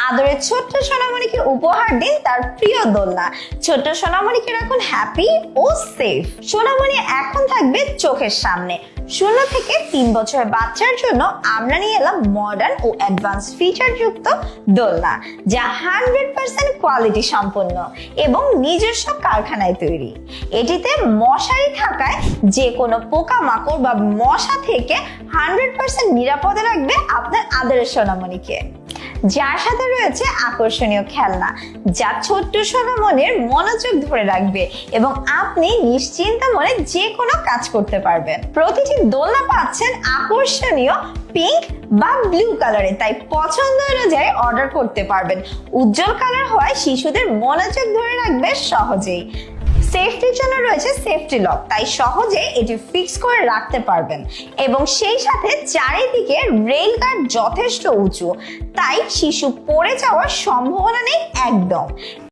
আদরের ছোট্ট সোনামণিকে উপহার দিন তার প্রিয় দোলনা। ছোট্ট সোনামণিকে রাখুন হ্যাপি ও সেফ। সোনামণি এখন থাকবে চোখের সামনে। 0 থেকে 3 বছরের বাচ্চার জন্য আমরা নিয়ে এলাম মডার্ন ও অ্যাডভান্স ফিচার যুক্ত দোলনা, যা 100% কোয়ালিটি সম্পন্ন এবং নিজস্ব কারখানায় তৈরি। এটিতে মশারি থাকায় যে কোনো পোকামাকড় বা মশা থেকে 100% নিরাপদে রাখবে আপনার আদরের সোনামণিকে। যার সাথে রয়েছে আকর্ষণীয় খেলনা, যা ছোট্ট সোনামণির মনোযোগ ধরে রাখবে এবং আপনি নিশ্চিন্ত মনে যে কোনো কাজ করতে পারবেন। প্রতিটি দোলনা পাচ্ছেন আকর্ষণীয় পিঙ্ক বা ব্লু কালারে, তাই পছন্দ অনুযায়ী অর্ডার করতে পারবেন। উজ্জ্বল কালার হওয়ায় শিশুদের মনোযোগ ধরে রাখবে সহজেই। সেফটির জন্য রয়েছে সেফটি লক, তাই সহজে এটি ফিক্স করে রাখতে পারবেন এবং সেই সাথে চারিদিকে রেল গার্ড যথেষ্ট উঁচু, তাই শিশু পড়ে যাওয়ার সম্ভাবনা নেই একদম।